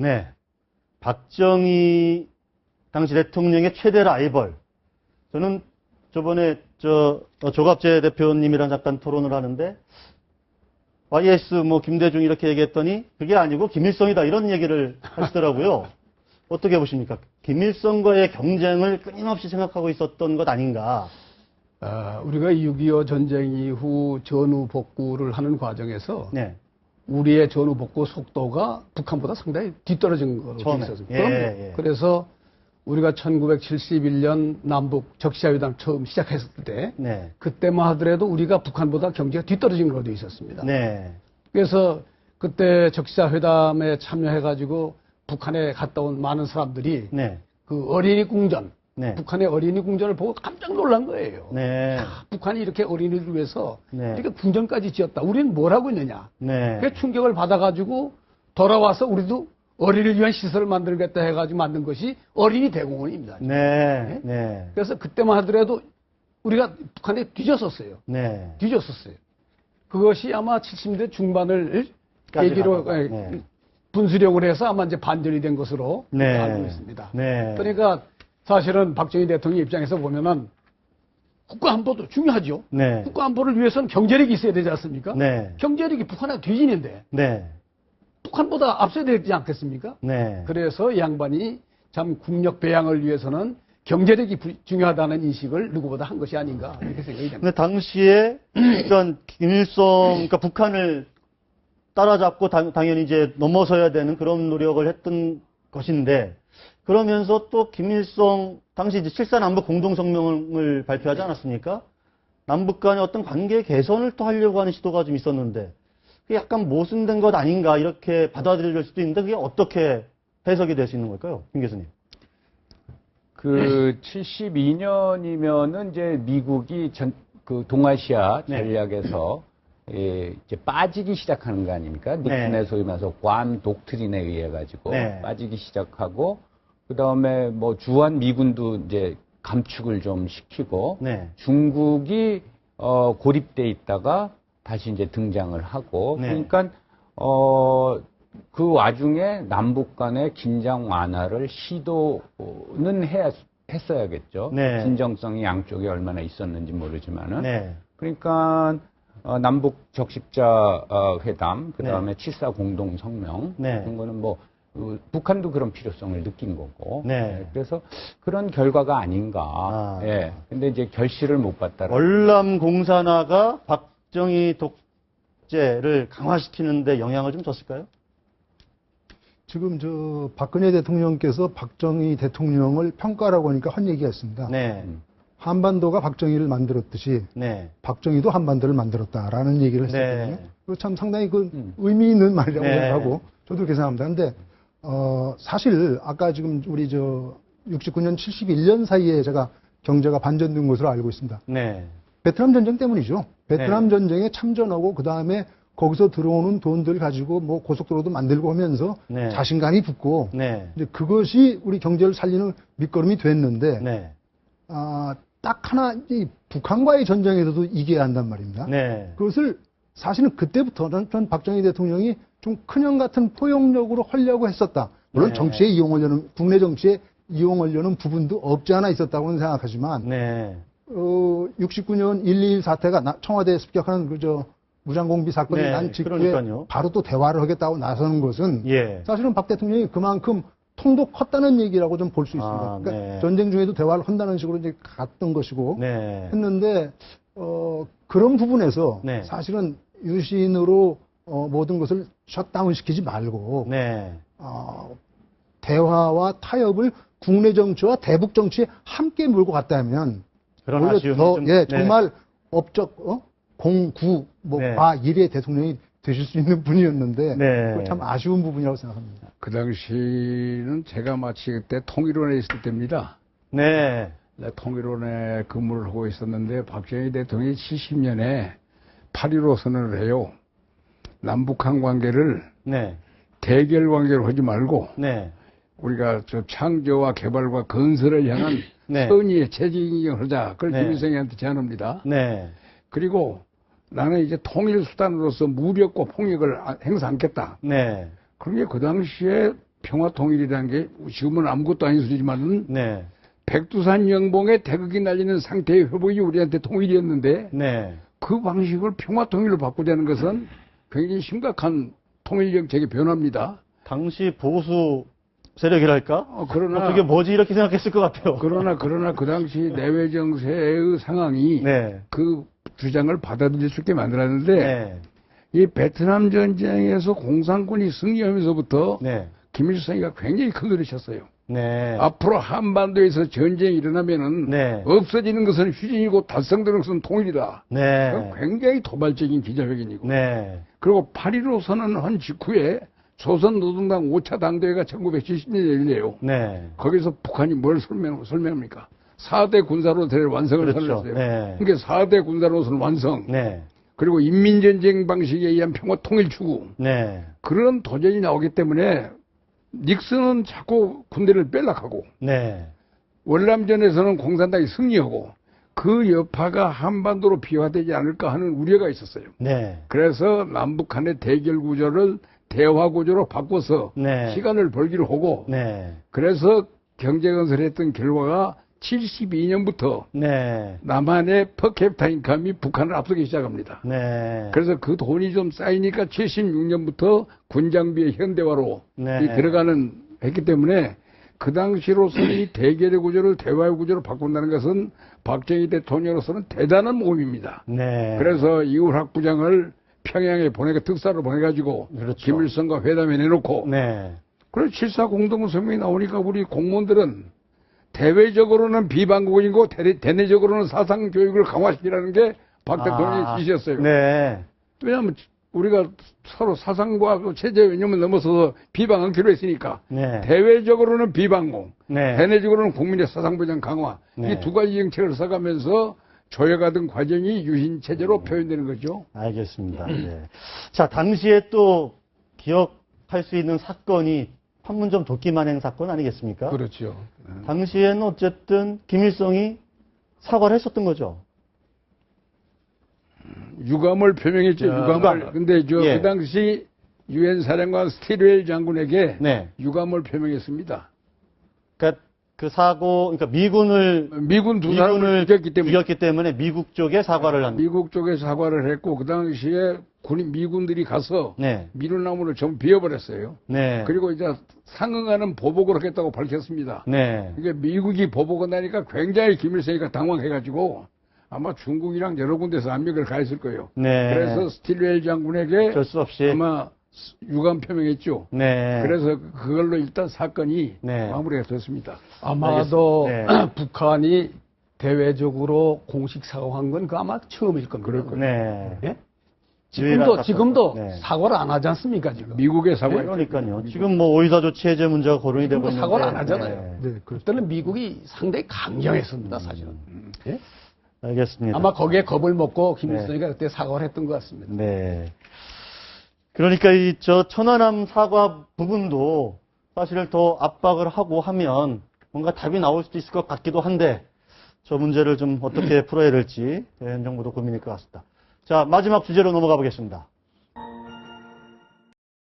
네. 박정희 당시 대통령의 최대 라이벌. 저는 저번에 조갑재 대표님이랑 잠깐 토론을 하는데 YS 김대중 이렇게 얘기했더니 그게 아니고 김일성이다 이런 얘기를 하시더라고요. 어떻게 보십니까? 김일성과의 경쟁을 끊임없이 생각하고 있었던 것 아닌가? 우리가 6.25 전쟁 이후 전후 복구를 하는 과정에서 네. 우리의 전후 복구 속도가 북한보다 상당히 뒤떨어진 걸로 되어 있었습니다. 예. 그래서 우리가 1971년 남북 적시자회담 처음 시작했을 때 네. 그때만 하더라도 우리가 북한보다 경제가 뒤떨어진 걸로 되어 있었습니다. 네. 그래서 그때 적시자회담에 참여해가지고 북한에 갔다 온 많은 사람들이 네. 그 어린이 궁전, 네. 북한의 어린이 궁전을 보고 깜짝 놀란 거예요. 네. 북한이 이렇게 어린이를 위해서 네. 이렇게 궁전까지 지었다. 우리는 뭘 하고 있느냐. 네. 그 충격을 받아가지고 돌아와서 우리도 어린이를 위한 시설을 만들겠다 해가지고 만든 것이 어린이 대공원입니다. 네. 네. 그래서 그때만 하더라도 우리가 북한에 뒤졌었어요. 네. 뒤졌었어요. 그것이 아마 70대 중반을 계기로 네. 분수령을 해서 아마 이제 반전이 된 것으로 네. 알고 있습니다. 네. 그러니까 사실은 박정희 대통령 입장에서 보면은 국가안보도 중요하죠. 네. 국가안보를 위해서는 경제력이 있어야 되지 않습니까? 네. 경제력이 북한하고 뒤지는데 네. 북한보다 앞서야 되지 않겠습니까? 네. 그래서 이 양반이 참 국력 배양을 위해서는 경제력이 중요하다는 인식을 누구보다 한 것이 아닌가 이렇게 생각이 됩니다. 근데 당시에 그러니까 김일성, 그러니까 북한을 따라잡고 당연히 이제 넘어서야 되는 그런 노력을 했던 것인데 그러면서 또 김일성 당시 이제 7.4 남북 공동성명을 발표하지 않았습니까? 남북 간의 어떤 관계 개선을 또 하려고 하는 시도가 좀 있었는데 그게 약간 모순된 것 아닌가 이렇게 받아들일 수도 있는데 그게 어떻게 해석이 될 수 있는 걸까요? 김 교수님. 그 72년이면은 이제 미국이 그 동아시아 네. 전략에서 이제 빠지기 시작하는 거 아닙니까? 닉슨의 네. 소위 말해서 괌 독트린에 의해 가지고 네. 빠지기 시작하고 그다음에 뭐 주한 미군도 이제 감축을 좀 시키고 네. 중국이 고립돼 있다가 다시 이제 등장을 하고 네. 그러니까 그 와중에 남북 간의 긴장 완화를 시도는 했어야겠죠. 네. 진정성이 양쪽에 얼마나 있었는지 모르지만은. 네. 그러니까 남북 적십자 회담, 그 다음에 네. 7.4 공동 성명 네. 그런 거는 뭐 북한도 그런 필요성을 느낀 거고. 네. 그래서 그런 결과가 아닌가. 예. 근데 이제 결실을 못 봤다라. 월남 공산화가 박정희 독재를 강화시키는데 영향을 좀 줬을까요? 지금 박근혜 대통령께서 박정희 대통령을 평가라고 하니까 한 얘기가 있습니다. 네. 한반도가 박정희를 만들었듯이 네. 박정희도 한반도를 만들었다라는 얘기를 했었거든요. 네. 그거 참 상당히 의미 있는 말이라고 네. 생각하고 저도 그렇게 생각합니다. 근데 사실 아까 지금 우리 69년 71년 사이에 제가 경제가 반전된 것으로 알고 있습니다. 네. 베트남 전쟁 때문이죠. 베트남 네. 전쟁에 참전하고 그다음에 거기서 들어오는 돈들 가지고 뭐 고속도로도 만들고 하면서 네. 자신감이 붙고 네. 이제 그것이 우리 경제를 살리는 밑거름이 됐는데 네. 딱 하나 이 북한과의 전쟁에서도 이겨야 한단 말입니다. 네. 그것을 사실은 그때부터는 전 박정희 대통령이 좀 큰형 같은 포용력으로 하려고 했었다. 물론 네. 정치에 이용하려는 국내 정치에 이용하려는 부분도 없지 않아 있었다고는 생각하지만 네. 69년 1.21 사태가 청와대에 습격하는 무장공비 사건이 네, 난 직후에 그러니까요. 바로 또 대화를 하겠다고 나서는 것은 예. 사실은 박 대통령이 그만큼 통도 컸다는 얘기라고 좀 볼 수 있습니다. 그러니까 네. 전쟁 중에도 대화를 한다는 식으로 이제 갔던 것이고 네. 했는데 그런 부분에서 네. 사실은 유신으로 모든 것을 셧다운 시키지 말고 네. 대화와 타협을 국내 정치와 대북 정치에 함께 몰고 갔다면 그런 오히려 아쉬움이 더 좀, 예, 네. 정말 업적 공구 네. 과일의 대통령이 되실 수 있는 분이었는데 네. 그거 참 아쉬운 부분이라고 생각합니다. 그 당시는 제가 마치 그때 통일원에 있을 때입니다. 네. 통일원에 근무를 하고 있었는데 박정희 대통령이 70년에 8.15 선언을 해요. 남북한 관계를 네. 대결 관계로 하지 말고 네. 우리가 창조와 개발과 건설을 향한 네. 선의의 재직을 하자. 그걸 네. 김일성이한테 제안합니다. 네. 그리고 나는 이제 통일 수단으로서 무력과 폭력을 행사 않겠다. 네. 그런 게 그 당시에 평화통일이라는 게 지금은 아무것도 아닌 소리지만은 네. 백두산 영봉에 태극이 날리는 상태의 회복이 우리한테 통일이었는데 네. 그 방식을 평화통일로 바꾸자는 것은 굉장히 심각한 통일 정책의 변화입니다. 당시 보수 세력이랄까? 그러나 그게 뭐지 이렇게 생각했을 것 같아요. 그러나 그 당시 내외 정세의 상황이 네. 그 주장을 받아들일 수 있게 만들었는데 네. 이 베트남 전쟁에서 공산군이 승리하면서부터 네. 김일성이가 굉장히 큰 소리 쳤어요. 네. 앞으로 한반도에서 전쟁이 일어나면은 네. 없어지는 것은 휴전이고 달성되는 것은 통일이다. 네. 굉장히 도발적인 기자회견이고. 네. 그리고 8.15 선언한 직후에 조선노동당 5차 당대회가 1970년에 열려요. 네. 거기서 북한이 뭘 설명합니까? 4대 군사로서의 완성을 그렇죠. 선언했어요. 네. 그러니까 4대 군사로서는 완성. 네. 그리고 인민전쟁 방식에 의한 평화 통일 추구. 네. 그런 도전이 나오기 때문에 닉슨은 자꾸 군대를 빼락하고 네. 월남전에서는 공산당이 승리하고 그 여파가 한반도로 비화되지 않을까 하는 우려가 있었어요. 네. 그래서 남북한의 대결 구조를 대화 구조로 바꿔서 네. 시간을 벌기를 하고 네. 그래서 경제 건설을 했던 결과가 72년부터 네. 남한의 퍼캡타 인컴이 북한을 앞서기 시작합니다. 네. 그래서 그 돈이 좀 쌓이니까 76년부터 군장비의 현대화로 네. 들어가는 했기 때문에 그 당시로서는 이 대결의 구조를 대화의 구조로 바꾼다는 것은 박정희 대통령으로서는 대단한 모험입니다. 네. 그래서 이울학 부장을 평양에 특사로 보내가지고 그렇죠. 김일성과 회담에 내놓고 네. 그래서 7.4 공동성명이 나오니까 우리 공무원들은 대외적으로는 비방국이고 대내적으로는 사상 교육을 강화시키라는 게 박 대통령의 지시였어요. 네. 왜냐하면 우리가 서로 사상과 체제 개념을 넘어서서 비방하기로 했으니까 네. 대외적으로는 비방공, 네. 대내적으로는 국민의 사상보장 강화 네. 이 두 가지 정책을 써가면서 조여가던 과정이 유신 체제로 표현되는 거죠. 알겠습니다. 네. 자, 당시에 또 기억할 수 있는 사건이 판문점 도끼 만행 사건 아니겠습니까? 그렇죠. 당시에는 어쨌든 김일성이 사과를 했었던 거죠. 유감을 표명했죠. 유감을. 근데 예. 그 당시 유엔 사령관 스틸웰 장군에게 네. 유감을 표명했습니다. 그러니까 그 사고, 그러니까 미군 두 사람을 죽였기 때문에 미국 쪽에 사과를 합니다. 미국 쪽에 사과를 했고 그 당시에 미군들이 가서 네. 미루나무를 전부 베어버렸어요. 네. 그리고 이제 상응하는 보복을 하겠다고 밝혔습니다. 네. 이게 미국이 보복을 나니까 굉장히 김일성이가 당황해가지고 아마 중국이랑 여러 군데서 압력을 가했을 거예요. 네. 그래서 스틸웰 장군에게 어쩔 수 없이. 아마 유감 표명했죠. 네. 그래서 그걸로 일단 사건이 네. 마무리가 됐습니다. 아마도 알겠습니다. 네. 북한이 대외적으로 공식 사과한 건 그 아마 처음일 겁니다. 그럴 거예요. 네. 예? 유일한 지금도 사건. 네. 사과를 안 하지 않습니까, 지금? 미국의 사과. 그러니까요. 지금 뭐 오이사 조치 해제 문제가 거론이 되고 있는데 사과를 안 하잖아요. 네. 네, 그렇죠. 그때는 미국이 상당히 강경했습니다, 사실은. 예? 알겠습니다. 아마 거기에 겁을 먹고 김일성이가 그때 사과를 했던 것 같습니다. 네. 그러니까 이 천안함 사과 부분도 사실 더 압박을 하고 하면 뭔가 답이 나올 수도 있을 것 같기도 한데 저 문제를 좀 어떻게 풀어야 될지 현 정부도 고민일 것 같습니다. 자, 마지막 주제로 넘어가 보겠습니다.